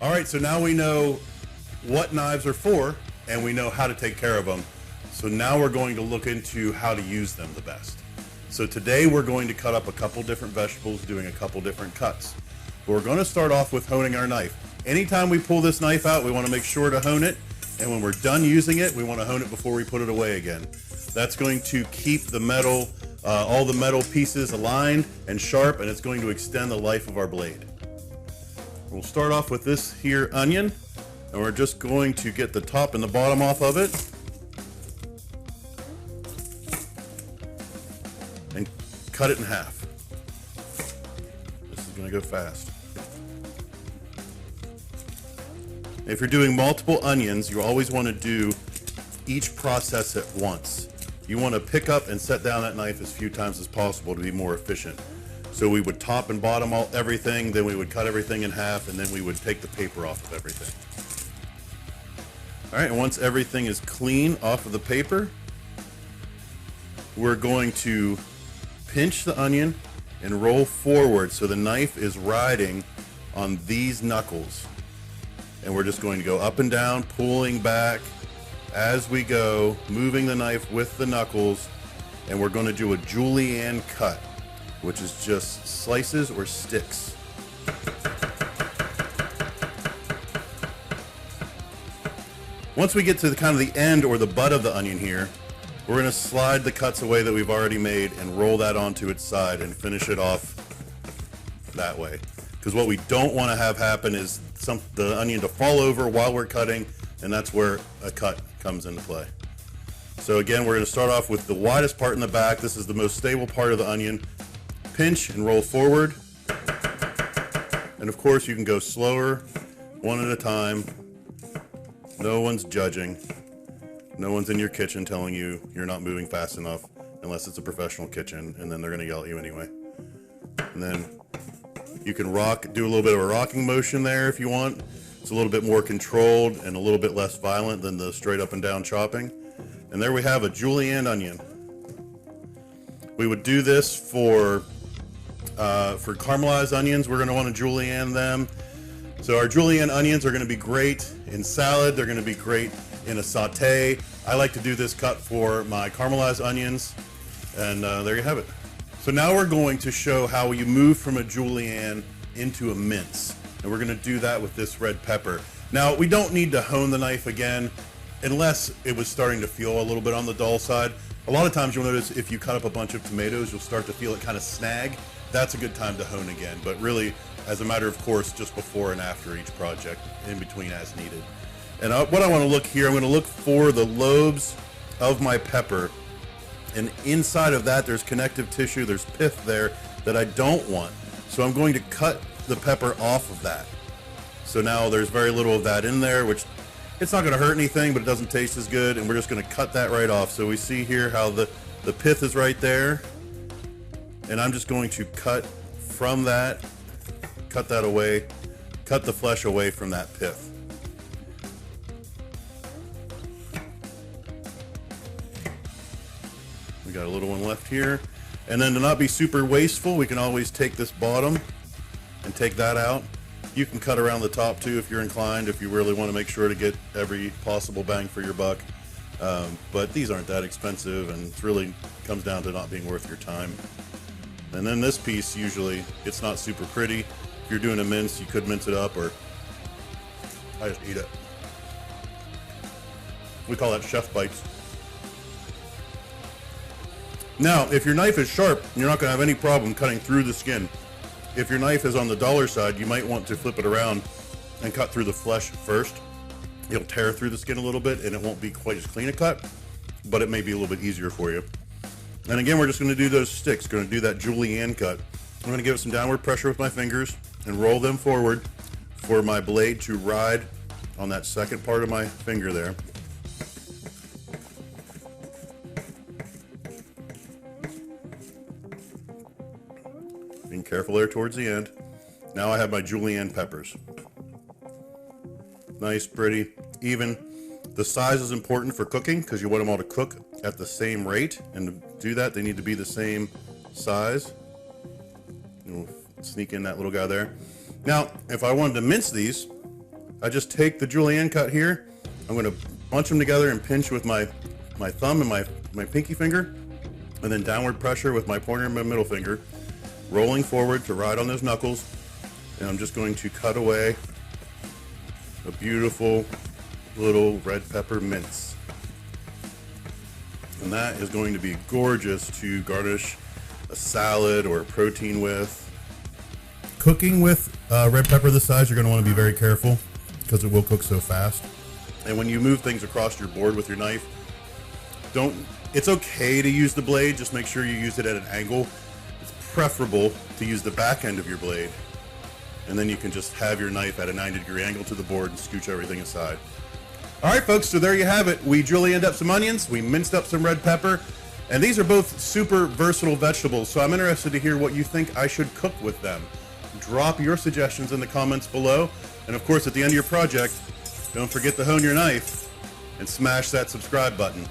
All right, so now we know what knives are for, and we know how to take care of them. So now we're going to look into how to use them the best. So today we're going to cut up a couple different vegetables, doing a couple different cuts. But we're going to start off with honing our knife. Anytime we pull this knife out, we want to make sure to hone it. And when we're done using it, we want to hone it before we put it away again. That's going to keep the metal, all the metal pieces aligned and sharp, and it's going to extend the life of our blade. We'll start off with this here onion, and we're just going to get the top and the bottom off of it and cut it in half. This is going to go fast. If you're doing multiple onions, you always want to do each process at once. You want to pick up and set down that knife as few times as possible to be more efficient. So we would top and bottom everything, then we would cut everything in half, and then we would take the paper off of everything. All right, and once everything is clean off of the paper, we're going to pinch the onion and roll forward so the knife is riding on these knuckles. And we're just going to go up and down, pulling back as we go, moving the knife with the knuckles, and we're going to do a Julienne cut, which is just slices or sticks. Once we get to the kind of the end or the butt of the onion here, we're going to slide the cuts away that we've already made and roll that onto its side and finish it off that way. Because what we don't want to have happen is the onion to fall over while we're cutting, and that's where a cut comes into play. So again, we're going to start off with the widest part in the back. This is the most stable part of the onion. Pinch and roll forward. And of course you can go slower, one at a time. No one's judging. No one's in your kitchen telling you you're not moving fast enough, unless it's a professional kitchen, and then they're going to yell at you anyway. And then you can do a little bit of a rocking motion there if you want. It's a little bit more controlled and a little bit less violent than the straight up and down chopping. And there we have a Julienne onion. We would do this for caramelized onions. We're going to want to Julienne them. So our Julienne onions are going to be great in salad. They're going to be great in a saute. I like to do this cut for my caramelized onions. And there you have it. So now we're going to show how you move from a Julienne into a mince. And we're going to do that with this red pepper. Now, we don't need to hone the knife again unless it was starting to feel a little bit on the dull side. A lot of times you'll notice if you cut up a bunch of tomatoes, you'll start to feel it kind of snag. That's a good time to hone again, but really, as a matter of course, just before and after each project, in between as needed. And what I want to look here, I'm going to look for the lobes of my pepper. And inside of that, there's connective tissue, there's pith there that I don't want. So I'm going to cut the pepper off of that. So now there's very little of that in there, which it's not going to hurt anything, but it doesn't taste as good. And we're just going to cut that right off. So we see here how the pith is right there. And I'm just going to cut from that, cut that away, cut the flesh away from that pith. We got a little one left here. And then to not be super wasteful, we can always take this bottom and take that out. You can cut around the top too if you're inclined, if you really want to make sure to get every possible bang for your buck. But these aren't that expensive, and it really comes down to not being worth your time. And then this piece, usually, it's not super pretty. If you're doing a mince, you could mince it up, or I just eat it. We call that chef bites. Now, if your knife is sharp, you're not going to have any problem cutting through the skin. If your knife is on the duller side, you might want to flip it around and cut through the flesh first. It'll tear through the skin a little bit, and it won't be quite as clean a cut, but it may be a little bit easier for you. And again, we're just going to do those sticks. Going to do that Julienne cut. I'm going to give it some downward pressure with my fingers and roll them forward for my blade to ride on that second part of my finger there. Being careful there towards the end. Now I have my Julienne peppers. Nice, pretty, even. The size is important for cooking because you want them all to cook at the same rate, and to do that they need to be the same size. We'll sneak in that little guy there. Now if I wanted to mince these, I just take the julienne cut here. I'm going to bunch them together and pinch with my thumb and my pinky finger, and then downward pressure with my pointer and my middle finger, rolling forward to ride on those knuckles. And I'm just going to cut away a beautiful little red pepper mince. And that is going to be gorgeous to garnish a salad or a protein with. Cooking with red pepper this size, you're going to want to be very careful because it will cook so fast. And when you move things across your board with your knife, it's okay to use the blade, just make sure you use it at an angle. It's preferable to use the back end of your blade, and then you can just have your knife at a 90-degree angle to the board and scooch everything aside. All right, folks, so there you have it. We julienned up some onions, we minced up some red pepper, and these are both super versatile vegetables, so I'm interested to hear what you think I should cook with them. Drop your suggestions in the comments below, and of course, at the end of your project, don't forget to hone your knife and smash that subscribe button.